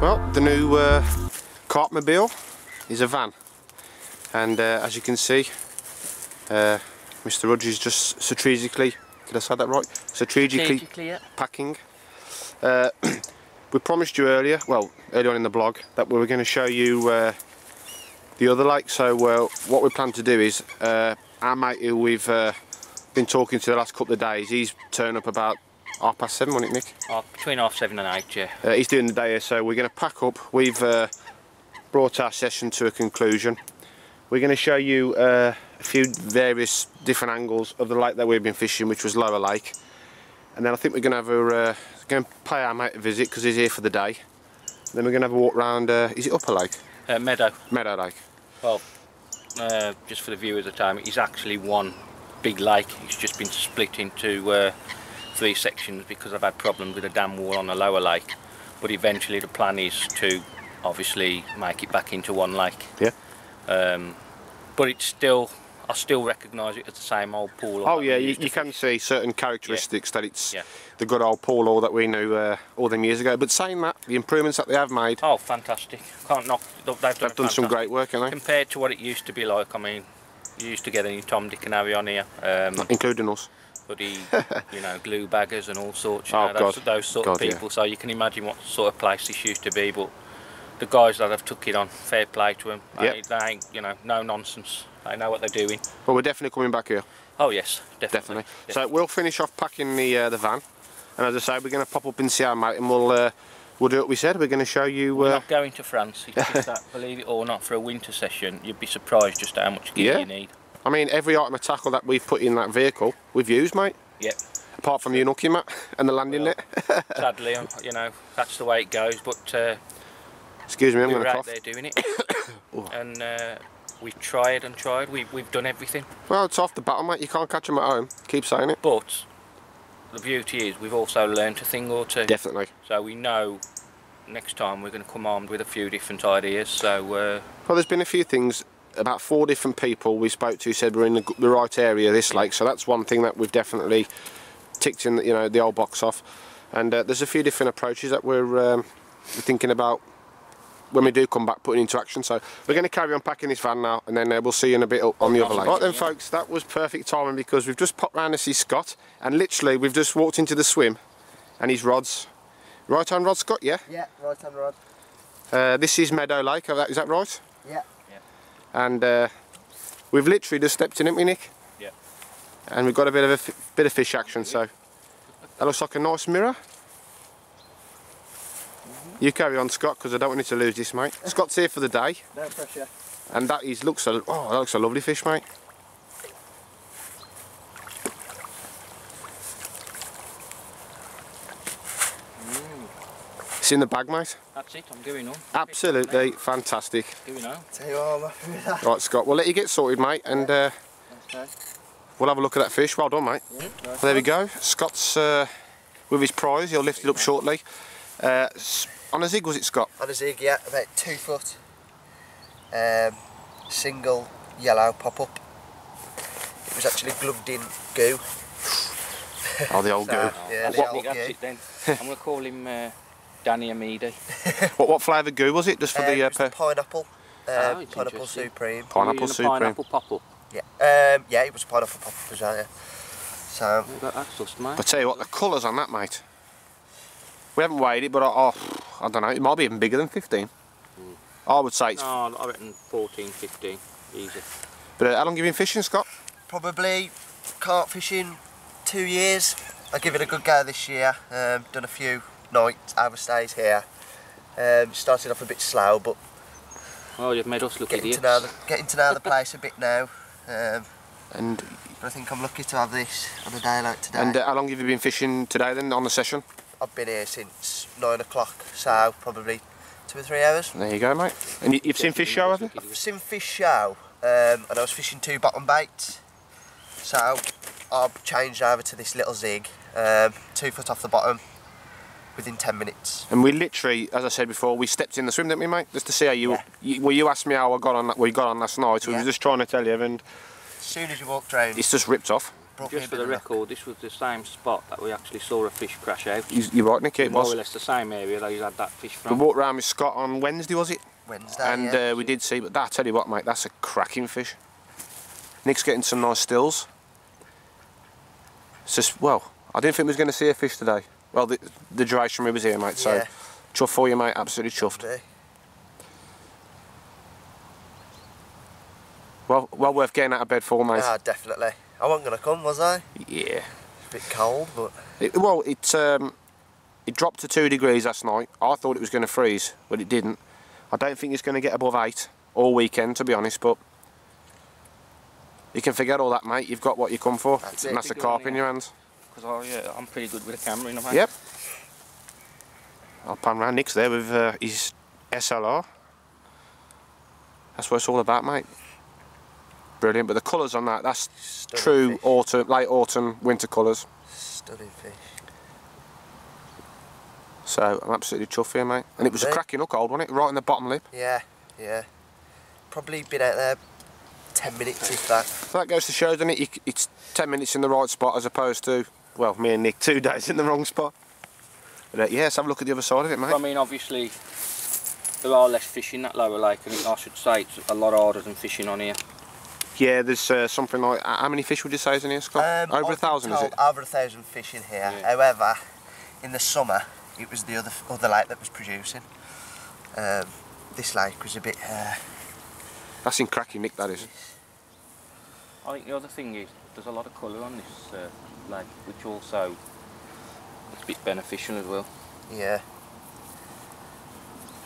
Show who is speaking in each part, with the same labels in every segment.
Speaker 1: Well, the new Carpmobile is a van, and as you can see, Mr. Rudge is just strategically, did I say that right? Strategically yeah. Packing. We promised you earlier on in the blog, that we were going to show you the other lake. So what we plan to do is, our mate who we've been talking to the last couple of days, he's turned up about 7:30, wasn't it, Nick?
Speaker 2: Between 7:30 and 8, yeah.
Speaker 1: He's doing the day here, so we're going to pack up. We've brought our session to a conclusion. We're going to show you a few various different angles of the lake that we've been fishing, which was Lower Lake. And then I think we're going to have pay our mate a visit because he's here for the day. Then we're going to have a walk round, is it Upper Lake?
Speaker 2: Meadow.
Speaker 1: Meadow Lake.
Speaker 2: Well, just for the viewers at the time, it's actually one big lake. It's just been split into 3 sections because I've had problems with a dam wall on the Lower Lake. But eventually the plan is to obviously make it back into one lake.
Speaker 1: Yeah.
Speaker 2: But it's still, I still recognise it as the same old pool.
Speaker 1: Oh yeah, you can see certain characteristics that it's the good old pool hall that we knew all them years ago. But saying that, the improvements that they have made.
Speaker 2: Oh, fantastic! Can't knock. They've done
Speaker 1: some great work, haven't they?
Speaker 2: Compared to what it used to be like. I mean, you used to get any Tom, Dick and Harry on here,
Speaker 1: including us.
Speaker 2: Bloody, you know, glue baggers and all sorts. You
Speaker 1: oh
Speaker 2: know,
Speaker 1: God,
Speaker 2: those sort of people. Yeah. So you can imagine what sort of place this used to be. But the guys that have took it on, fair play to them. They ain't, you know, no nonsense. They know what they're doing.
Speaker 1: Well, we're definitely coming back here.
Speaker 2: Oh yes, definitely.
Speaker 1: So we'll finish off packing the van, and as I say, we're going to pop up and see our mate, and we'll do what we said. We're going to show you.
Speaker 2: We're not going to France. It's just that, believe it or not, for a winter session, you'd be surprised just how much gear you need.
Speaker 1: I mean, every item of tackle that we've put in that vehicle, we've used, mate.
Speaker 2: Yep.
Speaker 1: Apart from your nookie mat and the landing net.
Speaker 2: Sadly, you know, that's the way it goes. But
Speaker 1: excuse me, I'm going to cough.
Speaker 2: We're out there doing it, and we've tried and tried. We've done everything.
Speaker 1: Well, it's off the battle, mate. You can't catch them at home. Keep saying it.
Speaker 2: But the beauty is, we've also learnt a thing or two.
Speaker 1: Definitely.
Speaker 2: So we know next time we're going to come armed with a few different ideas. So well,
Speaker 1: there's been a few things. About 4 different people we spoke to said we're in the right area this lake, so that's one thing that we've definitely ticked in, you know, the old box off. And there's a few different approaches that we're thinking about when we do come back, putting into action. So we're going to carry on packing this van now, and then we'll see you in a bit on the other lake. Right then, folks, that was perfect timing because we've just popped round to see Scott, and literally we've just walked into the swim, and his rods, right hand rod, Scott, yeah?
Speaker 3: Yeah, right hand rod.
Speaker 1: This is Meadow Lake, is that right?
Speaker 3: Yeah.
Speaker 1: And we've literally just stepped in, haven't we, Nick?
Speaker 2: Yeah.
Speaker 1: And we've got a bit of fish action, so that looks like a nice mirror. You carry on, Scott, because I don't want you to lose this, mate. Scott's here for the day.
Speaker 3: No pressure.
Speaker 1: And that looks a lovely fish, mate. It's in the bag, mate.
Speaker 2: That's it, I'm going on.
Speaker 1: Absolutely fantastic.
Speaker 2: Going on.
Speaker 3: Tell you what, I'm happy with that.
Speaker 1: Right, Scott, we'll let you get sorted, mate, and we'll have a look at that fish. Well done, mate.
Speaker 3: Yeah,
Speaker 1: well, there we go. Scott's with his prize. He'll lift it up shortly. On a zig, was it, Scott?
Speaker 3: On a zig, yeah, about 2 foot. Single yellow pop-up. It was actually glugged in goo.
Speaker 1: Oh, the old goo.
Speaker 3: Yeah,
Speaker 2: the old goo. It then. I'm going to call him Danny Amidi.
Speaker 1: What flavour goo was it? Just for the
Speaker 3: pineapple. Pineapple Supreme.
Speaker 1: Pineapple Supreme.
Speaker 2: Pineapple pop-up.
Speaker 3: Yeah. Yeah, it was a pineapple pop-up as well, yeah. So.
Speaker 2: That's just, mate.
Speaker 1: I tell you what, the colours on that, mate. We haven't weighed it, but I don't know. It might be even bigger than 15. I would say it's.
Speaker 2: No, I reckon 14, 15, easy.
Speaker 1: But how long have you been fishing, Scott?
Speaker 3: Probably carp fishing 2 years. I give it a good go this year. Done a few nights, overstays here. Started off a bit slow, but
Speaker 2: you've made us look idiots.
Speaker 3: Getting to know the place a bit now.
Speaker 1: And
Speaker 3: I think I'm lucky to have this on a day like today.
Speaker 1: And how long have you been fishing today then, on the session?
Speaker 3: I've been here since 9 o'clock, so probably 2 or 3 hours.
Speaker 1: There you go, mate. And you've seen fish show, have you?
Speaker 3: I've seen fish show, and I was fishing 2 bottom baits. So I've changed over to this little zig, 2 foot off the bottom, within 10 minutes.
Speaker 1: And we literally, as I said before, we stepped in the swim, didn't we, mate? Just to see how you asked me how we got on last night, so we were just trying to tell you, and
Speaker 3: as soon as you walked round,
Speaker 1: it's just ripped off.
Speaker 2: Just for the record, this was the same spot that we actually saw a fish crash out.
Speaker 1: You're right, Nick, it was.
Speaker 2: More or less the same area that he's had that fish from.
Speaker 1: We walked round with Scott on Wednesday, was it?
Speaker 3: Wednesday,
Speaker 1: and
Speaker 3: yeah.
Speaker 1: We did see, but I tell you what, mate, that's a cracking fish. Nick's getting some nice stills. It's just, well, I didn't think we was going to see a fish today. Well, the duration we was here, mate, so chuff for you, mate, absolutely chuffed.
Speaker 3: Yeah.
Speaker 1: Well worth getting out of bed for, mate.
Speaker 3: Ah, definitely. I wasn't going to come, was I?
Speaker 1: Yeah.
Speaker 3: It's a bit cold, but...
Speaker 1: It dropped to 2 degrees last night. I thought it was going to freeze, but it didn't. I don't think it's going to get above 8 all weekend, to be honest, but you can forget all that, mate. You've got what you come for, and that's a carp in your hands.
Speaker 2: Because I'm pretty good with a camera in my hand.
Speaker 1: Yep. I'll pan round. Nick's there with his SLR. That's what it's all about, mate. Brilliant, but the colours on that's stunning true fish. Autumn, late autumn, winter colours.
Speaker 3: Stunning fish.
Speaker 1: So I'm absolutely chuffed here, mate. And it was a cracking hook hold, wasn't it? Right in the bottom lip.
Speaker 3: Yeah, yeah. Probably been out there 10 minutes if that.
Speaker 1: So that goes to show, doesn't it? It's 10 minutes in the right spot as opposed to, well, me and Nick 2 days in the wrong spot. But yeah, let's have a look at the other side of it, mate.
Speaker 2: Well, I mean, obviously, there are less fish in that lower lake, and I should say it's a lot harder than fishing on here.
Speaker 1: Yeah, there's something like, how many fish would you say is in here, Scott? Over 1,000, is it?
Speaker 3: Over 1,000 fish in here. Yeah. However, in the summer, it was the other lake that was producing. This lake was a bit...
Speaker 1: That's in cracking, Nick, that is.
Speaker 2: I think the other thing is, there's a lot of colour on this lake, which also is a bit beneficial as well.
Speaker 3: Yeah.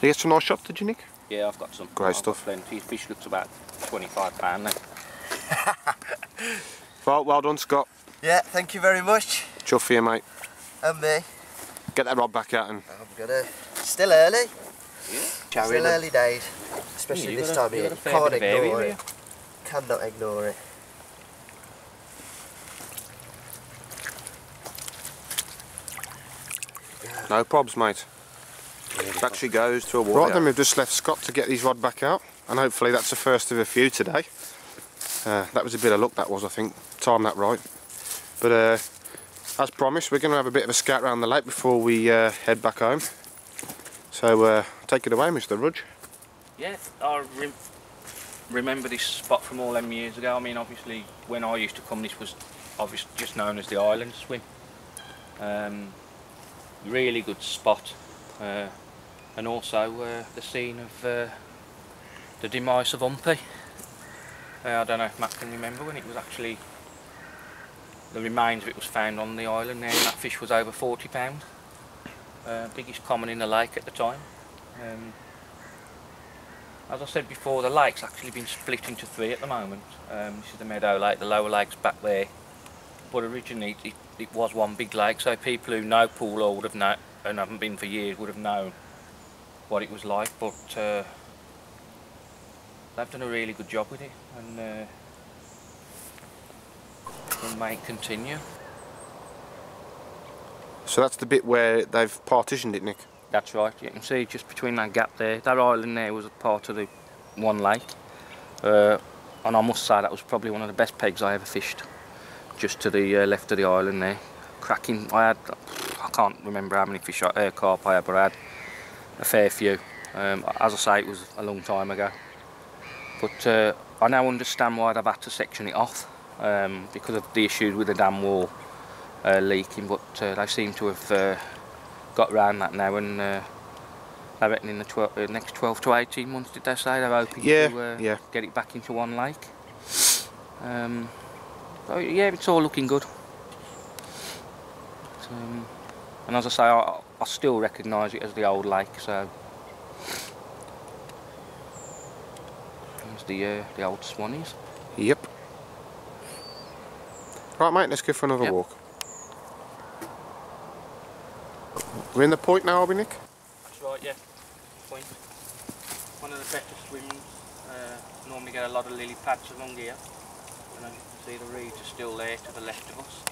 Speaker 1: Did you get some nice shots, did you, Nick?
Speaker 2: Yeah, I've got some.
Speaker 1: Great stuff.
Speaker 2: Plenty. Fish looks about £25 now.
Speaker 1: Well done, Scott.
Speaker 3: Yeah, thank you very much.
Speaker 1: Chuff for you, mate.
Speaker 3: And me.
Speaker 1: Get that rod back out and...
Speaker 3: I'm gonna... Still early.
Speaker 2: Yeah.
Speaker 3: Still early days. Especially this time of year. Can't ignore it. Cannot ignore it.
Speaker 1: No probs, mate. It actually goes to a water. Right then, we've just left Scott to get his rod back out, and hopefully that's the first of a few today. That was a bit of luck, that was, I think. Timed that right. But as promised, we're going to have a bit of a scout around the lake before we head back home. So take it away, Mr. Rudge.
Speaker 2: Yeah, I remember this spot from all them years ago. I mean, obviously, when I used to come, this was obviously just known as the Island Swim. Really good spot. And also the scene of the demise of Umpy. I don't know if Matt can remember when it was actually, the remains of it was found on the island there, and that fish was over £40. Biggest common in the lake at the time. As I said before, the lake's actually been split into 3 at the moment. This is the Meadow Lake, the lower lake's back there. But originally it was one big lake, so people who know Poole Hall would have known, and haven't been for years, would have known what it was like, but they've done a really good job with it, and may continue.
Speaker 1: So that's the bit where they've partitioned it, Nick?
Speaker 2: That's right, you can see just between that gap there, that island there was a part of the one lake, and I must say that was probably one of the best pegs I ever fished, just to the left of the island there. Cracking, I can't remember how many fish, carp I had, but I had a fair few. As I say, it was a long time ago. But I now understand why they've had to section it off, because of the issues with the dam wall leaking, but they seem to have got around that now, and I reckon in the next 12 to 18 months, did they say, they're hoping to get it back into one lake. So yeah, it's all looking good. And as I say, I still recognise it as the old lake, so there's the old Swannies.
Speaker 1: Yep. Right, mate, let's go for another walk. We're in the point now, are we, Nick?
Speaker 2: That's right, yeah. Point. One of the better swims. Normally get a lot of lily pads along here. And as you can see, the reeds are still there to the left of us.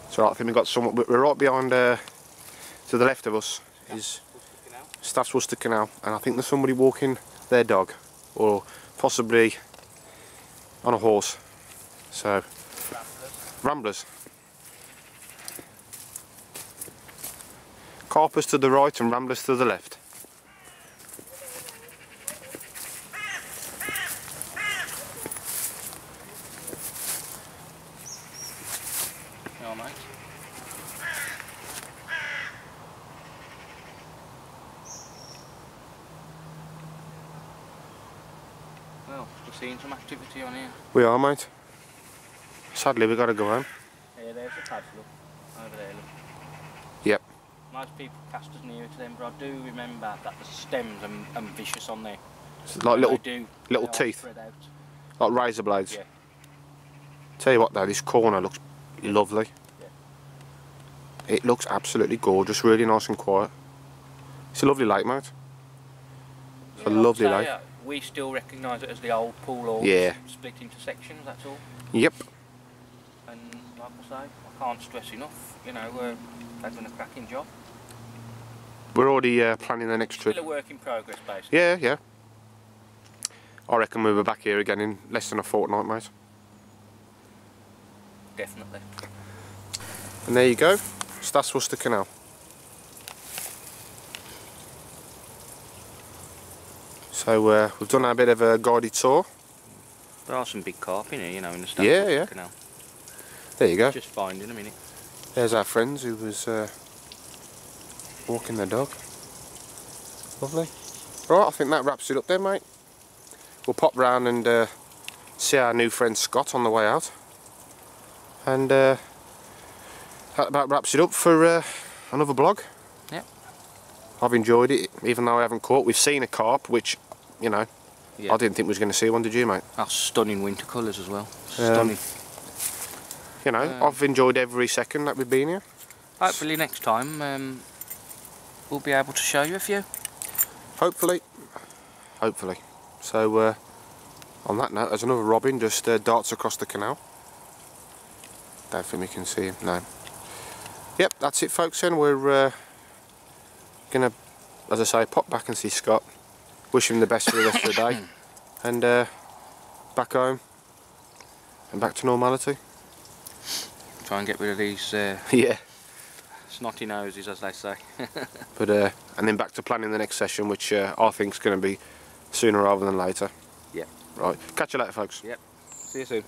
Speaker 1: It's alright, I think we've got some, we're right behind, to the left of us is Staff's Worcester Canal, and I think there's somebody walking their dog, or possibly on a horse. So, Ramblers. Carpers to the right and Ramblers to the left.
Speaker 2: Oh, mate. Well, we're seeing some activity on here.
Speaker 1: We are, mate. Sadly, we got to go home.
Speaker 2: Yeah, there's the pads, look. Over there, look.
Speaker 1: Yep.
Speaker 2: Most people cast us near to them, but I do remember that the stems are vicious on there.
Speaker 1: It's like little
Speaker 2: They
Speaker 1: teeth,
Speaker 2: spread out.
Speaker 1: like razor blades.
Speaker 2: Yeah.
Speaker 1: Tell you what though, this corner looks lovely.
Speaker 2: Yeah.
Speaker 1: It looks absolutely gorgeous, really nice and quiet. It's a lovely lake, mate. It's a lovely
Speaker 2: I'd say,
Speaker 1: lake.
Speaker 2: We still recognise it as the old pool or
Speaker 1: Yeah.
Speaker 2: split into sections, that's all.
Speaker 1: Yep.
Speaker 2: And like I say, I can't stress enough, you know, they've done a cracking job.
Speaker 1: We're already planning the next trip.
Speaker 2: Still a work in progress, basically.
Speaker 1: Yeah, yeah. I reckon we'll be back here again in less than a fortnight, mate.
Speaker 2: Definitely.
Speaker 1: And there you go, Stas Worcester Canal. So we've done a bit of a guided tour.
Speaker 2: There are some big carp in here, you know, in the Stas
Speaker 1: Yeah,
Speaker 2: Worcester
Speaker 1: yeah.
Speaker 2: Canal.
Speaker 1: There you go.
Speaker 2: Just finding them in it.
Speaker 1: There's our friends who was walking their dog. Lovely. Right, I think that wraps it up then, mate. We'll pop round and see our new friend Scott on the way out. And that about wraps it up for another vlog.
Speaker 2: Yep.
Speaker 1: I've enjoyed it, even though I haven't caught. We've seen a carp, which, you know,
Speaker 2: Yeah.
Speaker 1: I didn't think we was going to see one, did you, mate?
Speaker 2: That's stunning winter colours as well. Stunning.
Speaker 1: You know, I've enjoyed every second that we've been here.
Speaker 2: Hopefully next time we'll be able to show you a few.
Speaker 1: Hopefully. Hopefully. So, on that note, there's another robin just darts across the canal. Don't think we can see him, no. Yep, that's it, folks, then. We're going to, as I say, pop back and see Scott. Wish him the best for the rest of the day. And back home. And back to normality.
Speaker 2: Try and get rid of these
Speaker 1: Yeah.
Speaker 2: snotty noses, as they say.
Speaker 1: But and then back to planning the next session, which I think is going to be sooner rather than later.
Speaker 2: Yep.
Speaker 1: Right. Catch you later, folks.
Speaker 2: Yep. See you soon.